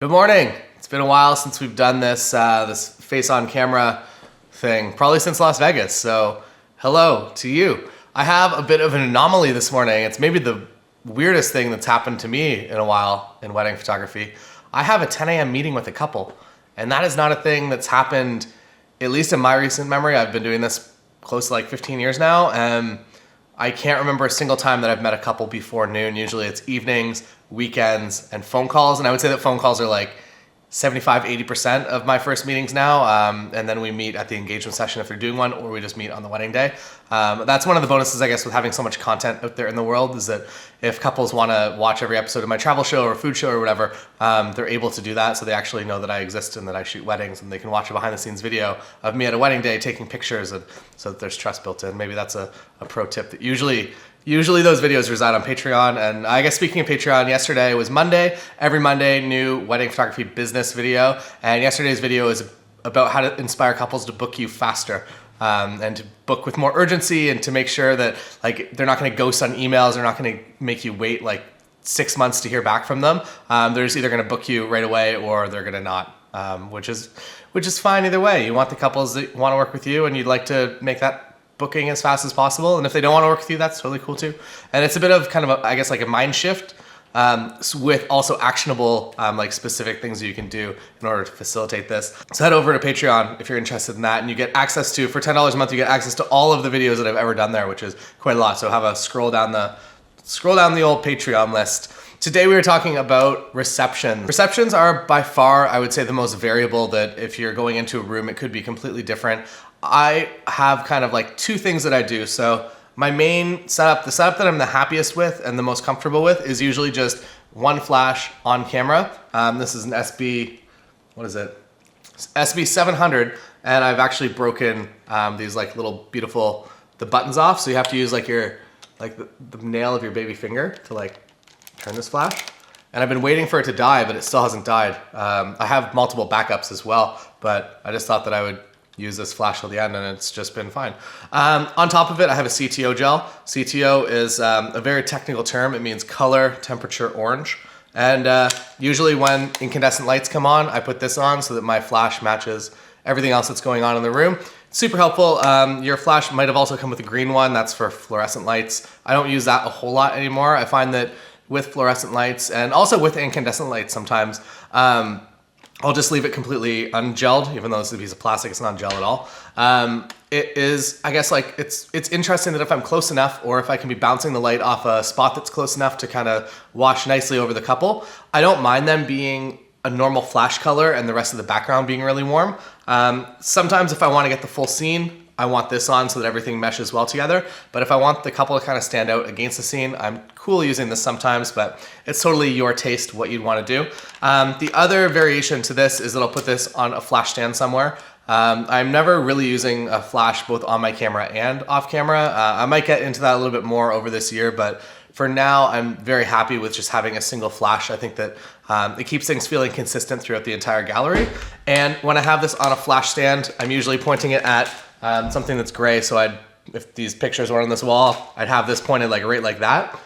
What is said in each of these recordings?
Good morning. It's been a while since we've done this this face on camera thing, probably since Las Vegas. So hello to you. I have a bit of an anomaly this morning. It's maybe the weirdest thing that's happened to me in a while in wedding photography. I have a 10 a.m. meeting with a couple, and that is not a thing that's happened, at least in my recent memory. I've been doing this close to like 15 years now, and I can't remember a single time that I've met a couple before noon. Usually it's evenings, weekends, and phone calls. And I would say that phone calls are like 75, 80% of my first meetings now. And then we meet at the engagement session if they're doing one, or we just meet on the wedding day. That's one of the bonuses, I guess, with having so much content out there in the world, is that if couples want to watch every episode of my travel show or food show or whatever, they're able to do that. So they actually know that I exist and that I shoot weddings, and they can watch a behind the scenes video of me at a wedding day taking pictures, and so that there's trust built in. Maybe that's a pro tip that usually those videos reside on Patreon. And I guess speaking of Patreon, yesterday was Monday. Every Monday, new wedding photography business video. And yesterday's video is about how to inspire couples to book you faster. And to book with more urgency, and to make sure that like they're not going to ghost on emails. They're not going to make you wait like 6 months to hear back from them. They're just either going to book you right away or they're going to not, which is fine either way. You want the couples that want to work with you, and you'd like to make that booking as fast as possible. And if they don't want to work with you, that's totally cool too. And it's a bit of kind of I guess like a mind shift, with also actionable like specific things that you can do in order to facilitate this. So head over to Patreon if you're interested in that, and you get access to, for $10 a month, you get access to all of the videos that I've ever done there, which is quite a lot. So have a scroll down the old Patreon list. Today we were talking about receptions. Receptions are by far, I would say, the most variable, that if you're going into a room, it could be completely different. I have kind of like two things that I do. So my main setup, the setup that I'm the happiest with and the most comfortable with, is usually just one flash on camera. This is an SB 700, and I've actually broken these like little beautiful, the buttons off. So you have to use like the nail of your baby finger to like turn this flash. And I've been waiting for it to die, but it still hasn't died. I have multiple backups as well, but I just thought that I would use this flash till the end, and it's just been fine. On top of it, I have a CTO gel. CTO is a very technical term. It means color temperature orange. And usually when incandescent lights come on, I put this on so that my flash matches everything else that's going on in the room. Super helpful. Your flash might have also come with a green one. That's for fluorescent lights. I don't use that a whole lot anymore. I find that with fluorescent lights, and also with incandescent lights sometimes, I'll just leave it completely ungelled, even though this is a piece of plastic, it's not gel at all. It is, I guess, like it's interesting that if I'm close enough, or if I can be bouncing the light off a spot that's close enough to kind of wash nicely over the couple, I don't mind them being a normal flash color and the rest of the background being really warm. Sometimes if I want to get the full scene, I want this on so that everything meshes well together. But if I want the couple to kind of stand out against the scene, I'm cool using this sometimes, but it's totally your taste what you'd want to do. The other variation to this is that I'll put this on a flash stand somewhere. I'm never really using a flash both on my camera and off camera. I might get into that a little bit more over this year, but for now, I'm very happy with just having a single flash. I think that it keeps things feeling consistent throughout the entire gallery. And when I have this on a flash stand, I'm usually pointing it at something that's gray. So if these pictures were on this wall, I'd have this pointed like right like that.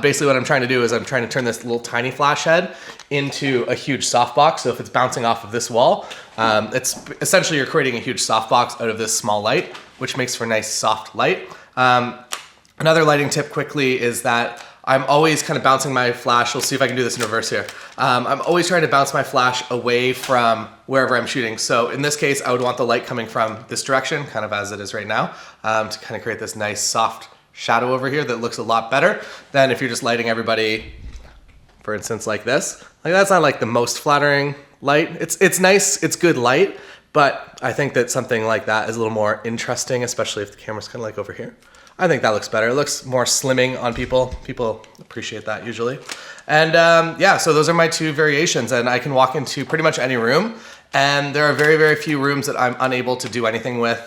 Basically what I'm trying to do is I'm trying to turn this little tiny flash head into a huge softbox. So if it's bouncing off of this wall, it's essentially you're creating a huge softbox out of this small light, which makes for nice soft light. Another lighting tip quickly is that I'm always kind of bouncing my flash. We'll see if I can do this in reverse here. I'm always trying to bounce my flash away from wherever I'm shooting. So in this case, I would want the light coming from this direction, kind of as it is right now, to kind of create this nice soft shadow over here that looks a lot better than if you're just lighting everybody, for instance, like this. Like that's not like the most flattering light. It's nice, it's good light, but I think that something like that is a little more interesting, especially if the camera's kind of like over here. I think that looks better. It looks more slimming on people. People appreciate that usually. And yeah, so those are my two variations, and I can walk into pretty much any room. And there are very, very few rooms that I'm unable to do anything with.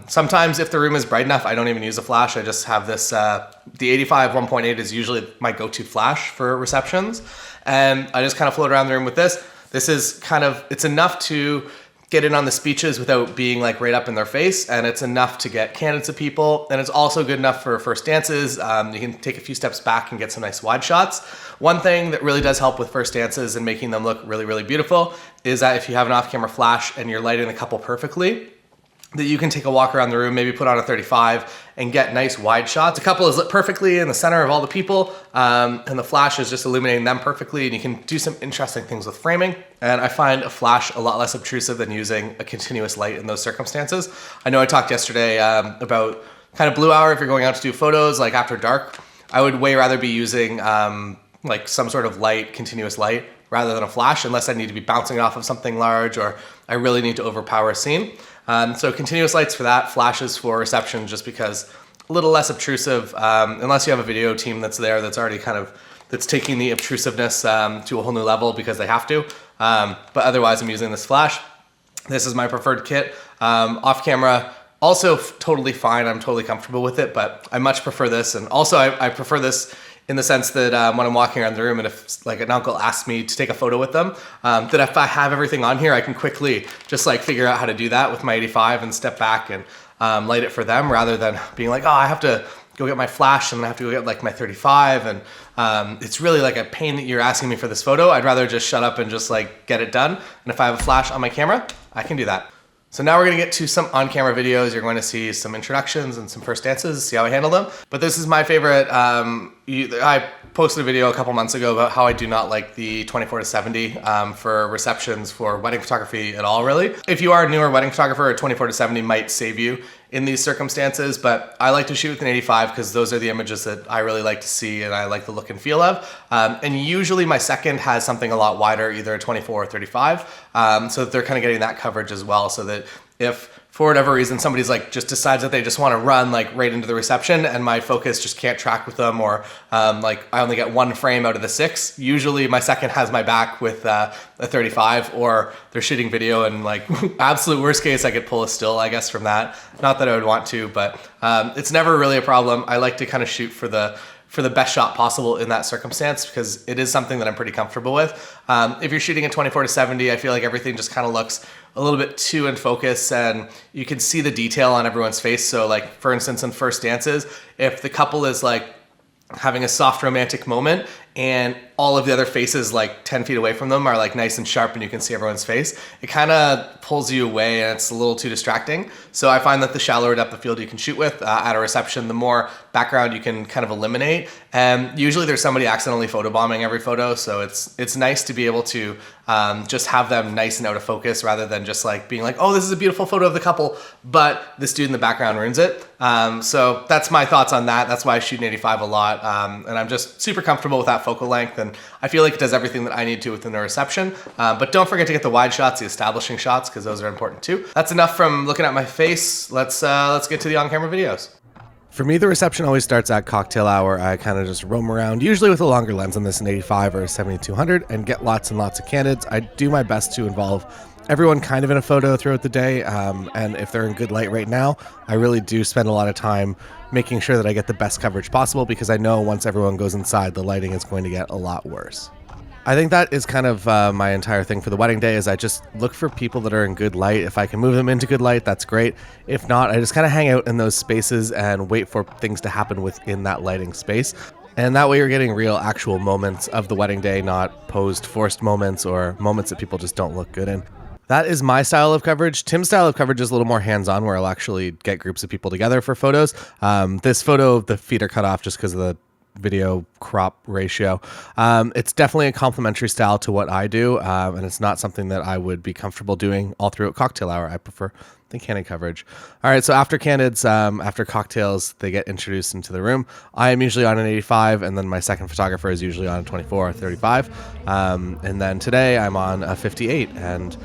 Sometimes if the room is bright enough, I don't even use a flash. I just have this, the 85 1.8 is usually my go-to flash for receptions. And I just kind of float around the room with this. This is kind of, it's enough to get in on the speeches without being like right up in their face, and it's enough to get candidates of people, and it's also good enough for first dances. You can take a few steps back and get some nice wide shots. One thing that really does help with first dances and making them look really, really beautiful is that if you have an off-camera flash and you're lighting the couple perfectly, that you can take a walk around the room, maybe put on a 35 and get nice wide shots. The couple is lit perfectly in the center of all the people, and the flash is just illuminating them perfectly, and you can do some interesting things with framing. And I find a flash a lot less obtrusive than using a continuous light in those circumstances. I know I talked yesterday about kind of blue hour if you're going out to do photos like after dark. I would way rather be using like some sort of light, continuous light, rather than a flash, unless I need to be bouncing off of something large or I really need to overpower a scene. So continuous lights for that, flashes for reception, just because a little less obtrusive, unless you have a video team that's there that's already that's taking the obtrusiveness to a whole new level because they have to. But otherwise I'm using this flash. This is my preferred kit. Off camera, also totally fine. I'm totally comfortable with it, but I much prefer this. And also I prefer this in the sense that when I'm walking around the room and if like an uncle asks me to take a photo with them, that if I have everything on here, I can quickly just like figure out how to do that with my 85 and step back and light it for them, rather than being like, oh, I have to go get my flash and then I have to go get like my 35. And it's really like a pain that you're asking me for this photo. I'd rather just shut up and just like get it done. And if I have a flash on my camera, I can do that. So now we're gonna get to some on-camera videos. You're going to see some introductions and some first dances, see how I handle them. But this is my favorite. I posted a video a couple months ago about how I do not like the 24-70 for receptions for wedding photography at all, really. If you are a newer wedding photographer, a 24-70 might save you in these circumstances, but I like to shoot with an 85 because those are the images that I really like to see and I like the look and feel of. And usually my second has something a lot wider, either a 24 or 35, so that they're kind of getting that coverage as well, so that if for whatever reason somebody's like just decides that they just want to run like right into the reception and my focus just can't track with them, or like I only get one frame out of the 6, usually my second has my back with a 35, or they're shooting video and like absolute worst case I could pull a still, I guess, from that. Not that I would want to, but it's never really a problem. I like to kind of shoot for the best shot possible in that circumstance because it is something that I'm pretty comfortable with. If you're shooting a 24-70, I feel like everything just kind of looks a little bit too in focus and you can see the detail on everyone's face. So like, for instance, in first dances, if the couple is like having a soft romantic moment and all of the other faces like 10 feet away from them are like nice and sharp and you can see everyone's face, it kind of pulls you away and it's a little too distracting. So I find that the shallower depth of field you can shoot with at a reception, the more background you can kind of eliminate. And usually there's somebody accidentally photobombing every photo, so it's nice to be able to just have them nice and out of focus, rather than just like being like, oh, this is a beautiful photo of the couple, but this dude in the background ruins it. So that's my thoughts on that. That's why I shoot an 85 a lot, and I'm just super comfortable with that focal length, and I feel like it does everything that I need to within the reception. But don't forget to get the wide shots, the establishing shots, because those are important too. That's enough from looking at my face. Let's get to the on-camera videos. For me, the reception always starts at cocktail hour. I kind of just roam around, usually with a longer lens on this, an 85 or a 7200, and get lots and lots of candidates. I do my best to involve everyone kind of in a photo throughout the day, and if they're in good light right now, I really do spend a lot of time making sure that I get the best coverage possible, because I know once everyone goes inside, the lighting is going to get a lot worse. I think that is kind of my entire thing for the wedding day, is I just look for people that are in good light. If I can move them into good light, that's great. If not, I just kind of hang out in those spaces and wait for things to happen within that lighting space. And that way you're getting real actual moments of the wedding day, not posed forced moments or moments that people just don't look good in. That is my style of coverage. Tim's style of coverage is a little more hands-on, where I'll actually get groups of people together for photos. This photo, the feet are cut off just because of the video crop ratio. It's definitely a complementary style to what I do, and it's not something that I would be comfortable doing all throughout cocktail hour. I prefer the candid coverage. All right, so after candids, after cocktails, they get introduced into the room. I am usually on an 85, and then my second photographer is usually on a 24 or 35. And then today I'm on a 58, and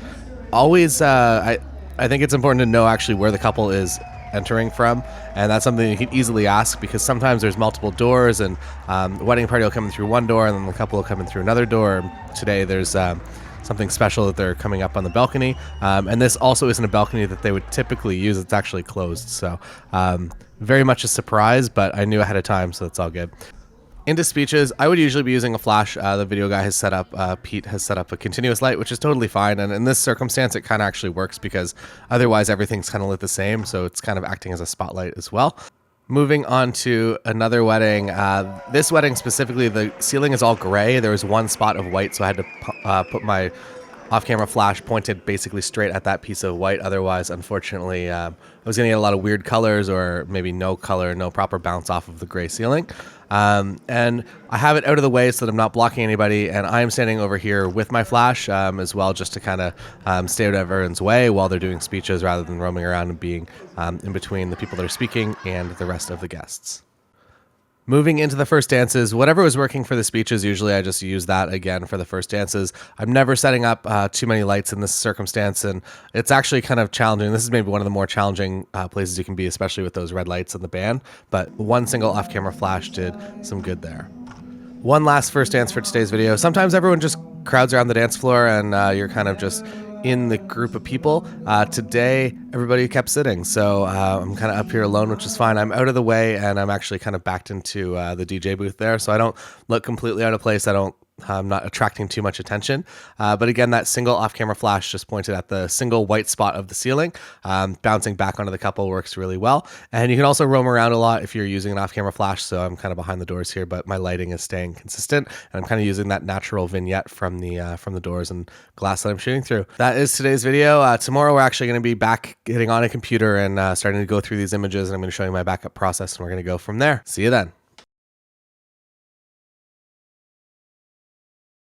always, I think it's important to know actually where the couple is entering from, and that's something you can easily ask, because sometimes there's multiple doors, and the wedding party will come in through one door and then the couple will come in through another door. Today there's something special that they're coming up on the balcony, and this also isn't a balcony that they would typically use. It's actually closed, so very much a surprise, but I knew ahead of time, so it's all good. Into speeches, I would usually be using a flash. The video guy has set up, Pete has set up a continuous light, which is totally fine. And in this circumstance, it kind of actually works because otherwise everything's kind of lit the same. So it's kind of acting as a spotlight as well. Moving on to another wedding. This wedding specifically, the ceiling is all gray. There was one spot of white, so I had to put my off-camera flash pointed basically straight at that piece of white. Otherwise, unfortunately, I was going to get a lot of weird colors or maybe no color, no proper bounce off of the gray ceiling. And I have it out of the way so that I'm not blocking anybody, and I'm standing over here with my flash as well, just to kind of stay out of everyone's way while they're doing speeches rather than roaming around and being in between the people that are speaking and the rest of the guests. Moving into the first dances, whatever was working for the speeches, usually I just use that again for the first dances. I'm never setting up too many lights in this circumstance, and it's actually kind of challenging. This is maybe one of the more challenging places you can be, especially with those red lights in the band, but one single off-camera flash did some good there. One last first dance for today's video. Sometimes everyone just crowds around the dance floor and you're kind of just in the group of people. Today, everybody kept sitting, so I'm kind of up here alone, which is fine. I'm out of the way, and I'm actually kind of backed into the DJ booth there, so I don't look completely out of place. I'm not attracting too much attention. But again, that single off-camera flash just pointed at the single white spot of the ceiling. Bouncing back onto the couple works really well. And you can also roam around a lot if you're using an off-camera flash. So I'm kind of behind the doors here, but my lighting is staying consistent. And I'm kind of using that natural vignette from the doors and glass that I'm shooting through. That is today's video. Tomorrow we're actually going to be back getting on a computer and starting to go through these images. And I'm going to show you my backup process, and we're going to go from there. See you then.